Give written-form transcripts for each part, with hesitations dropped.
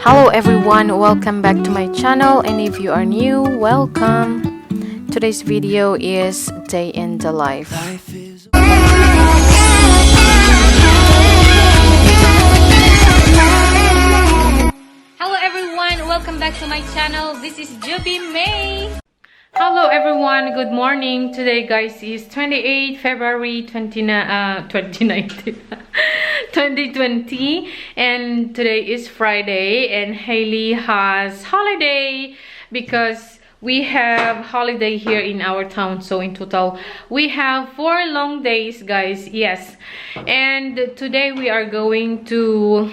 Hello everyone, welcome back to my channel, and if you are new, welcome. Today's video is day in the life. Hello everyone, welcome back to my channel. This is Juby May. Hello everyone, good morning. Today guys is 28 February 2019 2020, and today is Friday, and Hailey has holiday because we have holiday here in our town. So in total we have 4 long days, guys. Yes, and today we are going to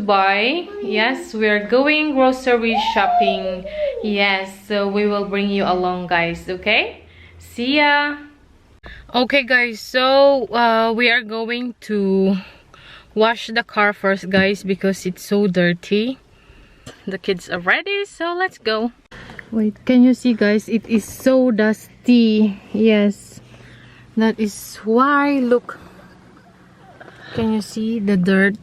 buy, yes, we are going grocery shopping. Yes, so we will bring you along, guys. Okay, see ya. Okay guys, so we are going to wash the car first, guys, because it's so dirty. The kids are ready, so let's go. Wait, can you see, guys? It is so dusty. Yes, that is why. Look, can you see the dirt?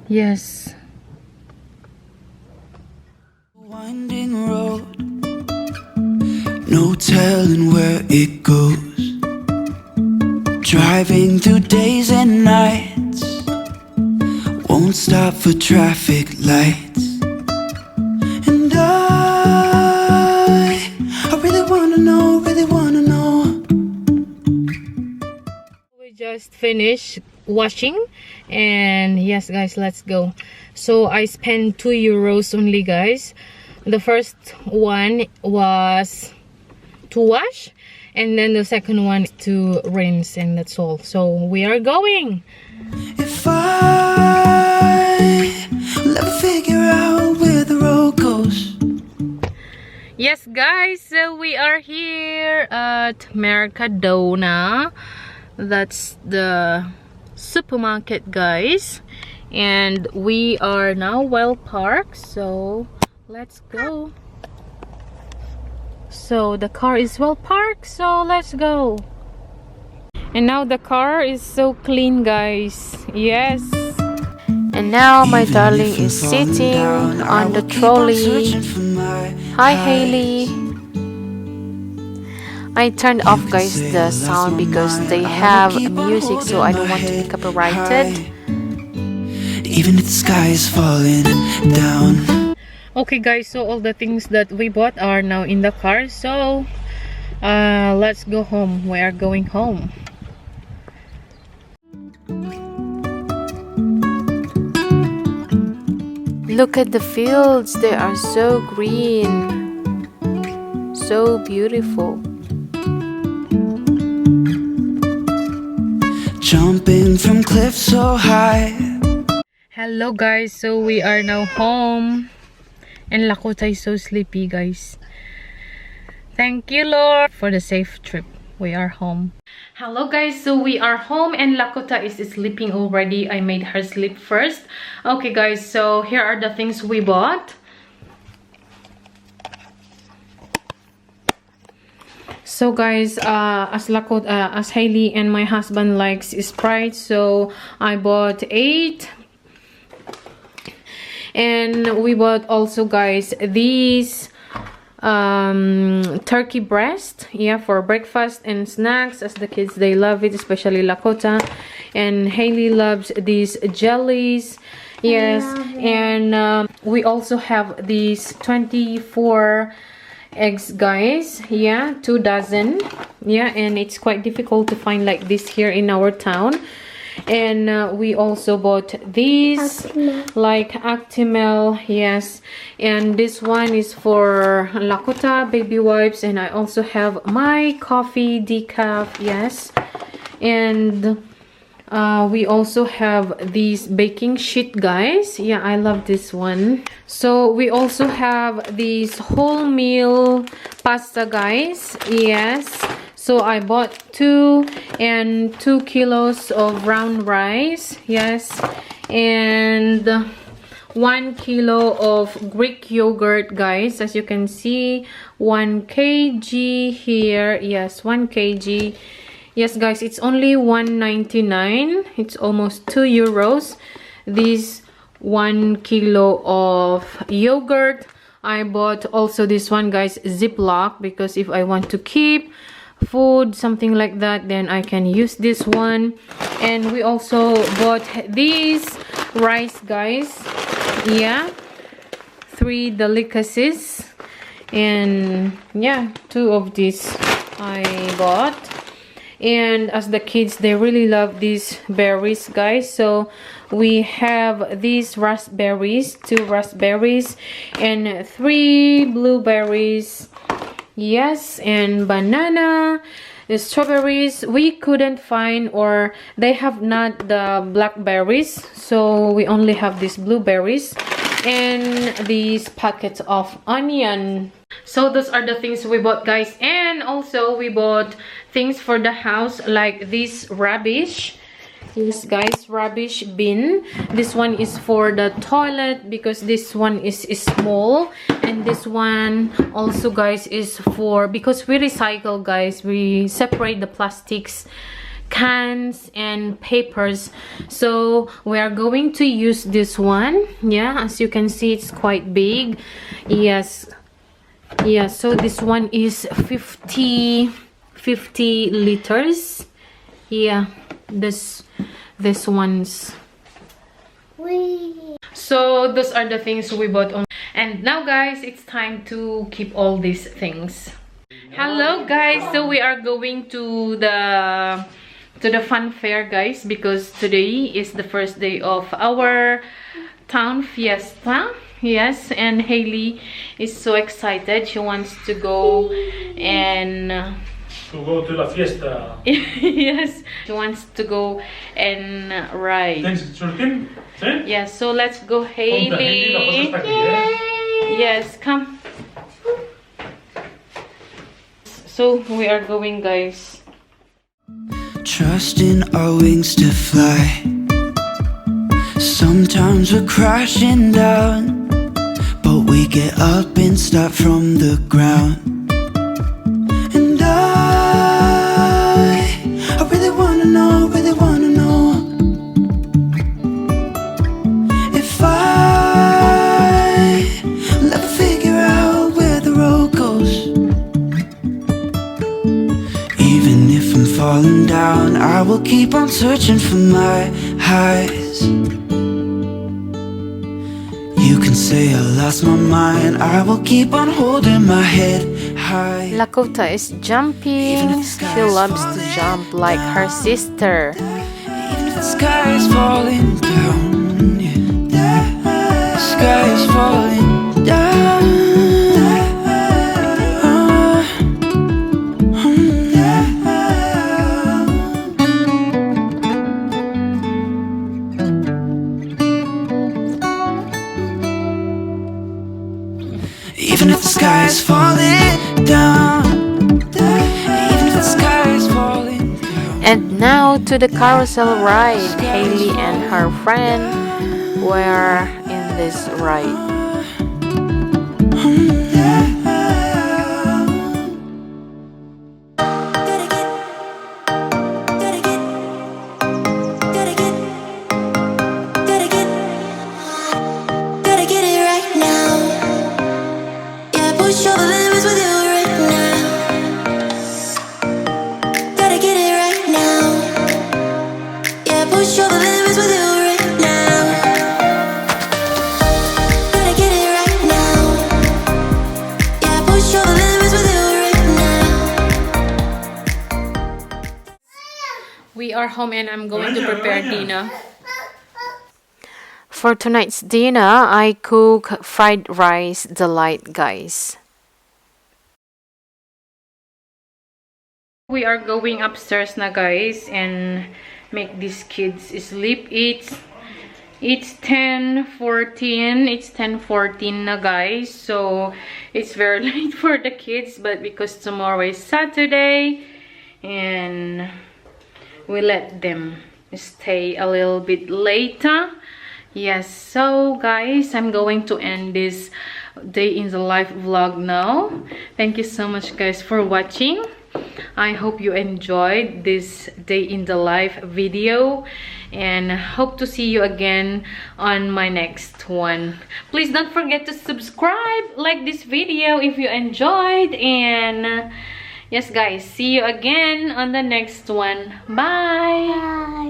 Yes. Winding road, no telling where it goes. Driving through days and nights, won't stop for traffic lights. And I really wanna know, We just finished washing, and yes guys, let's go. So I spent €2 only, guys. The first one was to wash, and then the second one to rinse, and that's all. So we are going. if I will ever figure out where the road goes. Yes guys, so we are here at Mercadona. That's the supermarket, guys, and we are now well parked, so let's go. So the car is well parked, so let's go. And now the car is so clean, guys. Yes. And now my darling is sitting on the trolley. Hi Hailey. I turned off, guys, the sound because they have music, so I don't want to be copyrighted. Even if the sky is falling down. Okay guys, so all the things that we bought are now in the car, so let's go home. We are going home. Look at the fields, they are so green, so beautiful. Jumping from cliffs so high. Hello guys, so we are now home, and Lakota is so sleepy, guys. Thank you Lord for the safe trip. We are home. Hello guys, so we are home, and Lakota is sleeping already. I made her sleep first. Okay guys, so here are the things we bought. So guys, as Hailey and my husband likes Sprite, so I bought 8. And we bought also, guys, these turkey breast, yeah, for breakfast and snacks, as the kids, they love it, especially Lakota. And Hailey loves these jellies. Yes. And we also have these 24 eggs, guys. Yeah, 2 dozen. Yeah, and it's quite difficult to find like this here in our town. And we also bought these like Actimel. Yes, and this one is for Lakota baby wipes, and I also have my coffee decaf. Yes, and we also have these baking sheet, guys. Yeah, I love this one. So we also have these wholemeal pasta, guys. Yes, so I bought 2 and 2 kilos of brown rice. Yes, and 1 kilo of Greek yogurt, guys. As you can see, 1 kg here. Yes, 1 kg. Yes guys, it's only $1.99. It's almost €2. this 1 kilo of yogurt. I bought also this one, guys, Ziploc, because if I want to keep food, something like that, then I can use this one. And we also bought these rice, guys. Yeah, 3 delicacies, and yeah, 2 of these I bought. And as the kids, they really love these berries, guys, so we have these raspberries, 2 raspberries and 3 blueberries. Yes, and banana, the strawberries we couldn't find, or they have not the blackberries, so we only have these blueberries and these packets of onion. So those are the things we bought, guys. And also we bought things for the house, like this rubbish. Yes, guys, rubbish bin. This one is for the toilet because this one is small, and this one also, guys, is for, because we recycle, guys, we separate the plastics, cans and papers, so we are going to use this one. Yeah, as you can see, it's quite big. Yes, yeah, so this one is 50 liters. Yeah, this one's. So those are the things we bought on. And now, guys, it's time to keep all these things. Hello, guys, so we are going to the Funfair, guys, because today is the first day of our town fiesta. Yes, and Hailey is so excited. She wants to go and to go to la fiesta. yes, she wants to go and ride. Yes, so let's go, Hailey. Yes, come. So we are going, guys. Trusting our wings to fly. Sometimes we're crashing down, but we get up and start from the ground. And I really wanna know, if I'll ever figure out where the road goes. Even if I'm falling down, I will keep on searching for my highs. You can say I lost my mind, I will keep on holding my head high. Lakota is jumping. She loves to jump like her sister. Even if the sky is falling down, yeah. The sky is falling down. Even if the sky is falling down, even if the sky is falling down. And now to the carousel ride. Hailey and her friend were in this ride. We are home and I'm going to prepare dinner. For tonight's dinner, I cook fried rice delight, guys. We are going upstairs now, guys, and make these kids sleep. It's 10:14. It's 10:14 now, guys, so it's very late for the kids, but because tomorrow is Saturday and we let them stay a little bit later. Yes, so guys, I'm going to end this day in the life vlog now. Thank you so much, guys, for watching. I hope you enjoyed this day in the life video, and hope to see you again on my next one. Please don't forget to subscribe, like this video if you enjoyed, and yes guys, see you again on the next one. Bye.